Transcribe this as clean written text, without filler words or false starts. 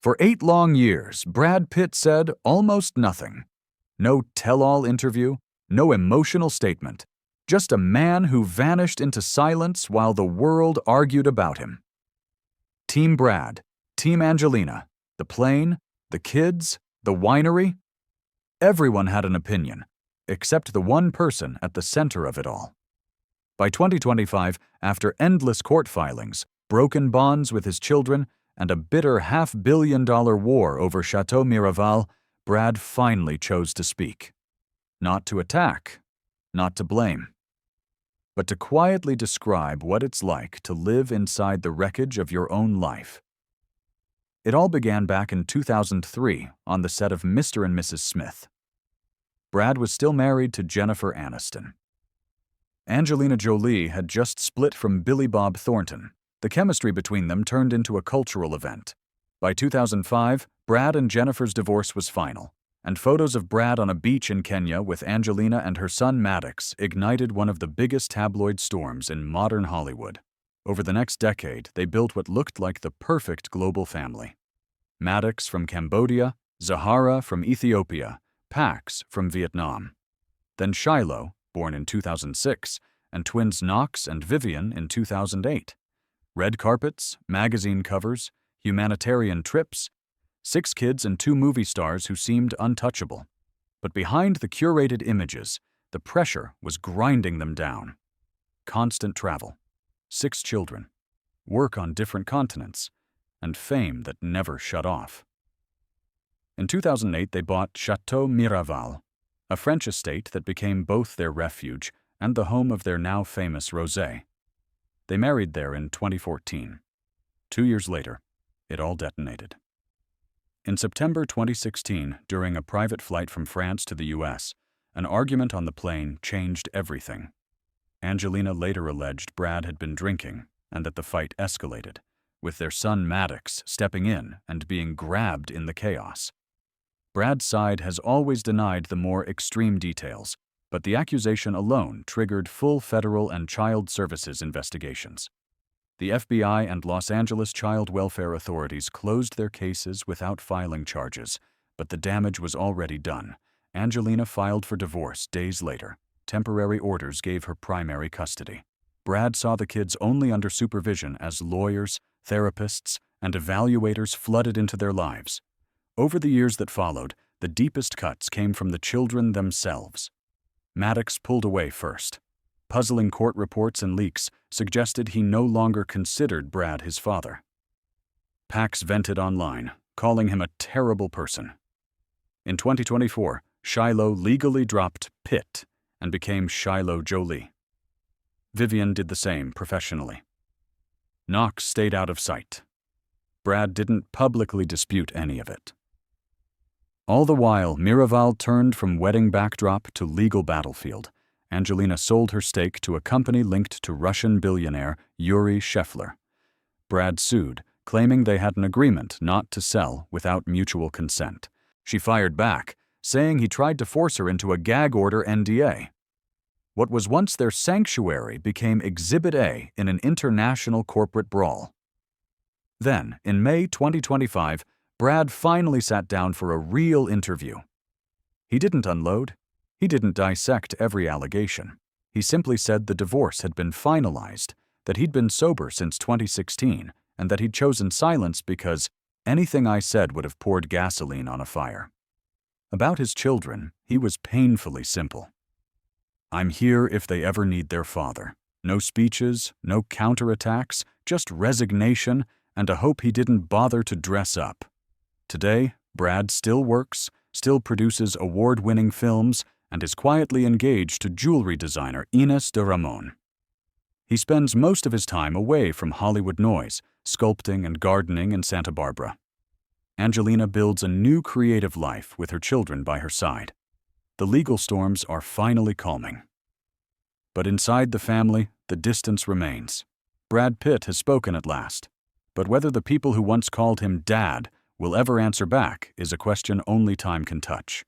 For 8 long years, Brad Pitt said almost nothing. No tell-all interview, no emotional statement. Just a man who vanished into silence while the world argued about him. Team Brad, Team Angelina, the plane, the kids, the winery. Everyone had an opinion, except the one person at the center of it all. By 2025, after endless court filings, broken bonds with his children, and a bitter $500 million war over Chateau Miraval, Brad finally chose to speak. Not to attack, not to blame, but to quietly describe what it's like to live inside the wreckage of your own life. It all began back in 2003 on the set of Mr. and Mrs. Smith. Brad was still married to Jennifer Aniston. Angelina Jolie had just split from Billy Bob Thornton. The chemistry between them turned into a cultural event. By 2005, Brad and Jennifer's divorce was final, and photos of Brad on a beach in Kenya with Angelina and her son Maddox ignited one of the biggest tabloid storms in modern Hollywood. Over the next decade, they built what looked like the perfect global family. Maddox from Cambodia, Zahara from Ethiopia, Pax from Vietnam. Then Shiloh, born in 2006, and twins Knox and Vivian in 2008. Red carpets, magazine covers, humanitarian trips, 6 kids and 2 movie stars who seemed untouchable. But behind the curated images, the pressure was grinding them down. Constant travel, 6 children, work on different continents, and fame that never shut off. In 2008, they bought Chateau Miraval, a French estate that became both their refuge and the home of their now famous rosé. They married there in 2014. 2 years later, it all detonated. In September 2016, during a private flight from France to the US, an argument on the plane changed everything. Angelina later alleged Brad had been drinking and that the fight escalated, with their son Maddox stepping in and being grabbed in the chaos. Brad's side has always denied the more extreme details, but the accusation alone triggered full federal and child services investigations. The FBI and Los Angeles child welfare authorities closed their cases without filing charges, but the damage was already done. Angelina filed for divorce days later. Temporary orders gave her primary custody. Brad saw the kids only under supervision as lawyers, therapists, and evaluators flooded into their lives. Over the years that followed, the deepest cuts came from the children themselves. Maddox pulled away first. Puzzling court reports and leaks suggested he no longer considered Brad his father. Pax vented online, calling him a terrible person. In 2024, Shiloh legally dropped Pitt and became Shiloh Jolie. Vivian did the same professionally. Knox stayed out of sight. Brad didn't publicly dispute any of it. All the while, Miraval turned from wedding backdrop to legal battlefield. Angelina sold her stake to a company linked to Russian billionaire Yuri Shefler. Brad sued, claiming they had an agreement not to sell without mutual consent. She fired back, saying he tried to force her into a gag order NDA. What was once their sanctuary became Exhibit A in an international corporate brawl. Then, in May 2025, Brad finally sat down for a real interview. He didn't unload. He didn't dissect every allegation. He simply said the divorce had been finalized, that he'd been sober since 2016, and that he'd chosen silence because anything I said would have poured gasoline on a fire. About his children, he was painfully simple. I'm here if they ever need their father. No speeches, no counterattacks, just resignation and a hope he didn't bother to dress up. Today, Brad still works, still produces award-winning films, and is quietly engaged to jewelry designer Ines de Ramon. He spends most of his time away from Hollywood noise, sculpting and gardening in Santa Barbara. Angelina builds a new creative life with her children by her side. The legal storms are finally calming. But inside the family, the distance remains. Brad Pitt has spoken at last, but whether the people who once called him Dad will ever answer back is a question only time can touch.